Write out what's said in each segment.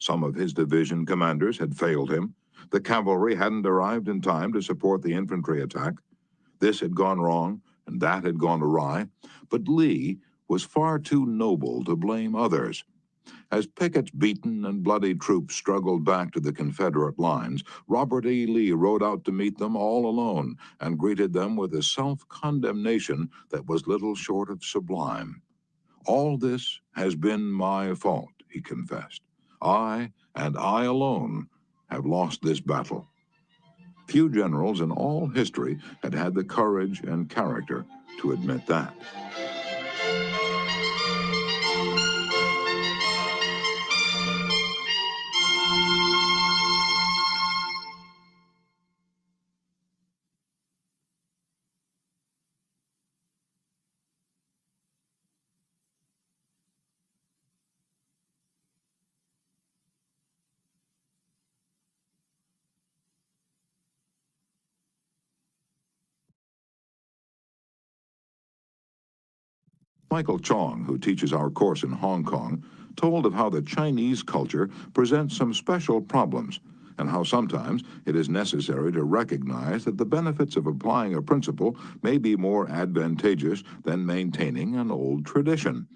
Some of his division commanders had failed him. The cavalry hadn't arrived in time to support the infantry attack. This had gone wrong, and that had gone awry. But Lee was far too noble to blame others. As Pickett's beaten and bloody troops struggled back to the Confederate lines, Robert E. Lee rode out to meet them all alone and greeted them with a self-condemnation that was little short of sublime. "All this has been my fault," he confessed. "I, and I alone, have lost this battle." Few generals in all history had had the courage and character to admit that. Michael Chong, who teaches our course in Hong Kong, told of how the Chinese culture presents some special problems and how sometimes it is necessary to recognize that the benefits of applying a principle may be more advantageous than maintaining an old tradition.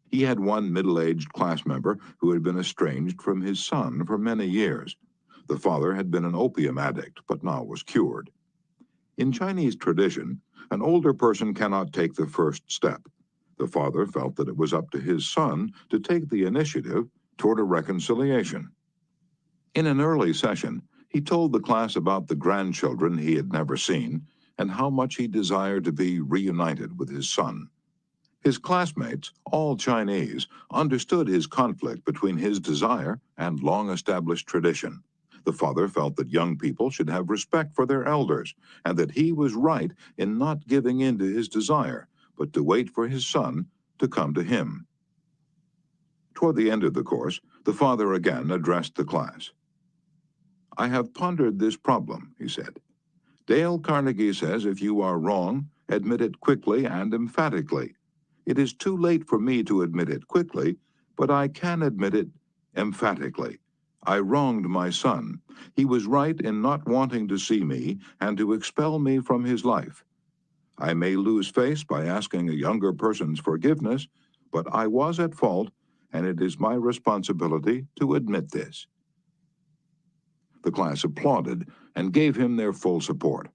He had one middle-aged class member who had been estranged from his son for many years. The father had been an opium addict, but now was cured. In Chinese tradition, an older person cannot take the first step. The father felt that it was up to his son to take the initiative toward a reconciliation. In an early session, he told the class about the grandchildren he had never seen and how much he desired to be reunited with his son. His classmates, all Chinese, understood his conflict between his desire and long-established tradition. The father felt that young people should have respect for their elders and that he was right in not giving in to his desire, but to wait for his son to come to him. Toward the end of the course, the father again addressed the class. "I have pondered this problem," he said. "Dale Carnegie says if you are wrong, admit it quickly and emphatically. It is too late for me to admit it quickly, but I can admit it emphatically. I wronged my son. He was right in not wanting to see me and to expel me from his life. I may lose face by asking a younger person's forgiveness, but I was at fault, and it is my responsibility to admit this." The class applauded and gave him their full support.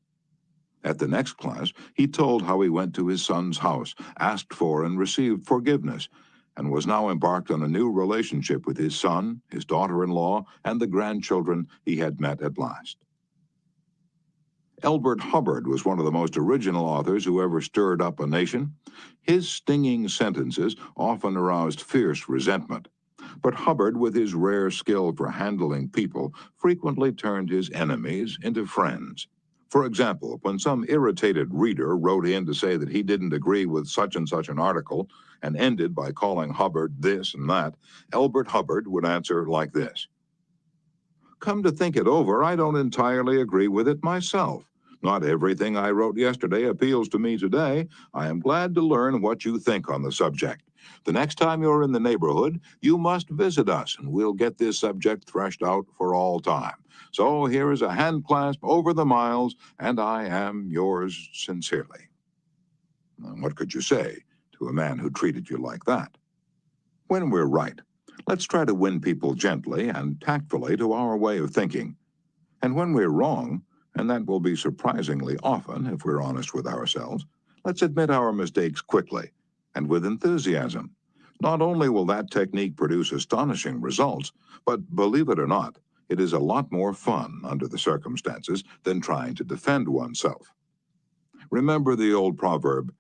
At the next class, he told how he went to his son's house, asked for and received forgiveness, and was now embarked on a new relationship with his son, his daughter-in-law, and the grandchildren he had met at last. Elbert Hubbard was one of the most original authors who ever stirred up a nation. His stinging sentences often aroused fierce resentment. But Hubbard, with his rare skill for handling people, frequently turned his enemies into friends. For example, when some irritated reader wrote in to say that he didn't agree with such and such an article and ended by calling Hubbard this and that, Elbert Hubbard would answer like this: "Come to think it over, I don't entirely agree with it myself. Not everything I wrote yesterday appeals to me today. I am glad to learn what you think on the subject. The next time you're in the neighborhood, you must visit us, and we'll get this subject threshed out for all time. So here is a hand clasp over the miles, and I am yours sincerely." What could you say to a man who treated you like that? When we're right, let's try to win people gently and tactfully to our way of thinking. And when we're wrong, and that will be surprisingly often if we're honest with ourselves, let's admit our mistakes quickly and with enthusiasm. Not only will that technique produce astonishing results, but believe it or not, it is a lot more fun under the circumstances than trying to defend oneself. Remember the old proverb,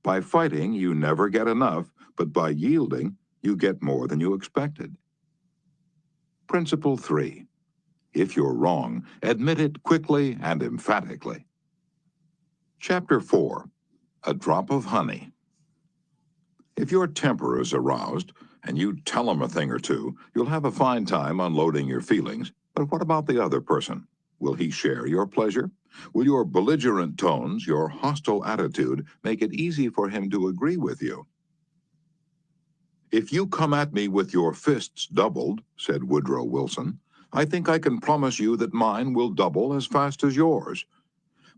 "By fighting, you never get enough, but by yielding, you get more than you expected." Principle 3. If you're wrong, admit it quickly and emphatically. Chapter 4. A Drop of Honey. If your temper is aroused and you tell them a thing or two, you'll have a fine time unloading your feelings. But what about the other person? Will he share your pleasure? Will your belligerent tones, your hostile attitude, make it easy for him to agree with you? "If you come at me with your fists doubled," said Woodrow Wilson, "I think I can promise you that mine will double as fast as yours.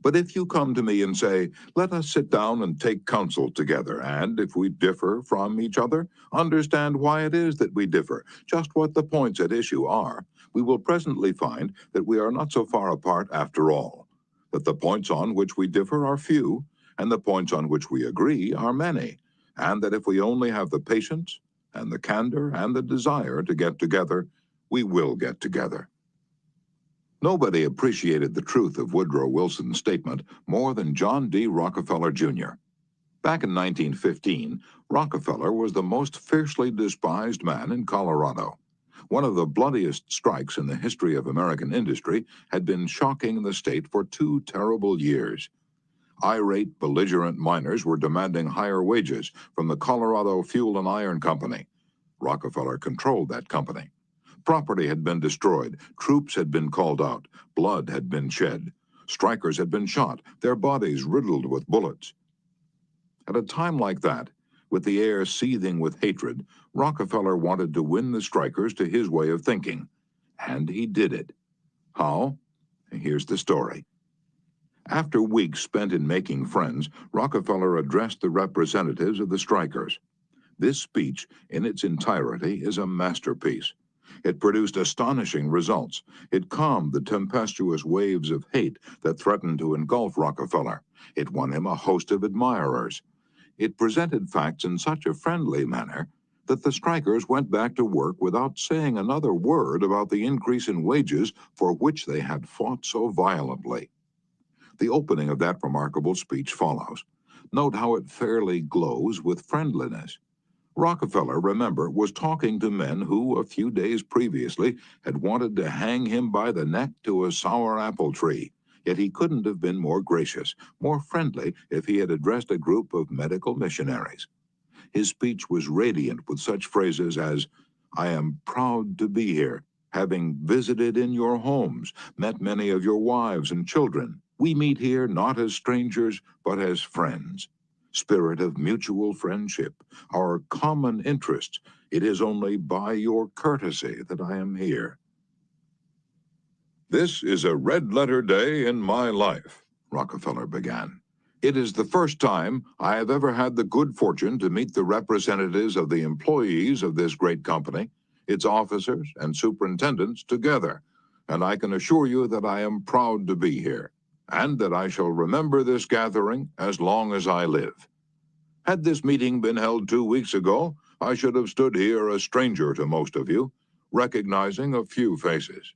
But if you come to me and say, 'Let us sit down and take counsel together, and if we differ from each other, understand why it is that we differ, just what the points at issue are,' we will presently find that we are not so far apart after all, that the points on which we differ are few, and the points on which we agree are many, and that if we only have the patience and the candor and the desire to get together, we will get together." Nobody appreciated the truth of Woodrow Wilson's statement more than John D. Rockefeller, Jr. Back in 1915, Rockefeller was the most fiercely despised man in Colorado. One of the bloodiest strikes in the history of American industry had been shocking the state for 2 terrible years. Irate, belligerent miners were demanding higher wages from the Colorado Fuel and Iron Company. Rockefeller controlled that company. Property had been destroyed, troops had been called out, blood had been shed. Strikers had been shot, their bodies riddled with bullets. At a time like that, with the air seething with hatred, Rockefeller wanted to win the strikers to his way of thinking. And he did it. How? Here's the story. After weeks spent in making friends, Rockefeller addressed the representatives of the strikers. This speech, in its entirety, is a masterpiece. It produced astonishing results. It calmed the tempestuous waves of hate that threatened to engulf Rockefeller. It won him a host of admirers. It presented facts in such a friendly manner that the strikers went back to work without saying another word about the increase in wages for which they had fought so violently. The opening of that remarkable speech follows. Note how it fairly glows with friendliness. Rockefeller, remember, was talking to men who, a few days previously, had wanted to hang him by the neck to a sour apple tree. Yet he couldn't have been more gracious, more friendly if he had addressed a group of medical missionaries. His speech was radiant with such phrases as, "I am proud to be here, having visited in your homes, met many of your wives and children. We meet here not as strangers, but as friends. Spirit of mutual friendship, our common interests. It is only by your courtesy that I am here." "This is a red-letter day in my life," Rockefeller began. "It is the first time I have ever had the good fortune to meet the representatives of the employees of this great company, its officers and superintendents together, and I can assure you that I am proud to be here, and that I shall remember this gathering as long as I live. Had this meeting been held 2 weeks ago, I should have stood here a stranger to most of you, recognizing a few faces.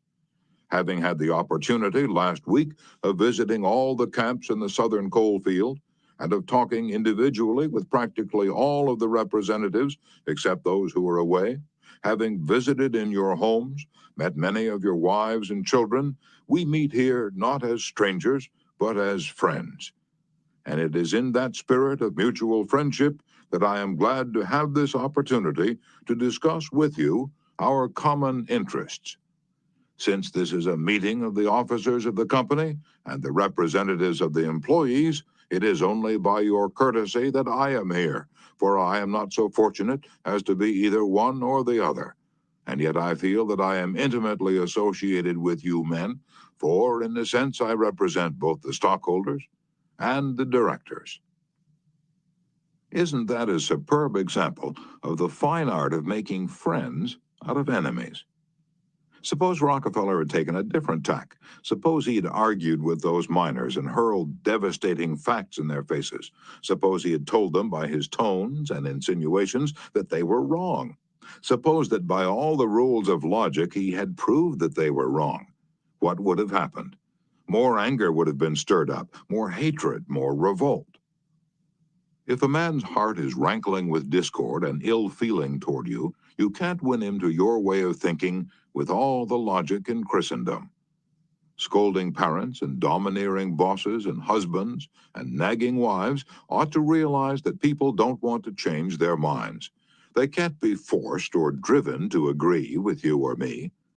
Having had the opportunity last week of visiting all the camps in the southern coal field and of talking individually with practically all of the representatives except those who were away, having visited in your homes, met many of your wives and children, we meet here not as strangers, but as friends. And it is in that spirit of mutual friendship that I am glad to have this opportunity to discuss with you our common interests. Since this is a meeting of the officers of the company and the representatives of the employees, it is only by your courtesy that I am here, for I am not so fortunate as to be either one or the other. And yet I feel that I am intimately associated with you men, for in a sense I represent both the stockholders and the directors." Isn't that a superb example of the fine art of making friends out of enemies? Suppose Rockefeller had taken a different tack. Suppose he had argued with those miners and hurled devastating facts in their faces. Suppose he had told them by his tones and insinuations that they were wrong. Suppose that by all the rules of logic he had proved that they were wrong. What would have happened? More anger would have been stirred up, more hatred, more revolt. If a man's heart is rankling with discord and ill feeling toward you, you can't win him to your way of thinking with all the logic in Christendom. Scolding parents and domineering bosses and husbands and nagging wives ought to realize that people don't want to change their minds. They can't be forced or driven to agree with you or me.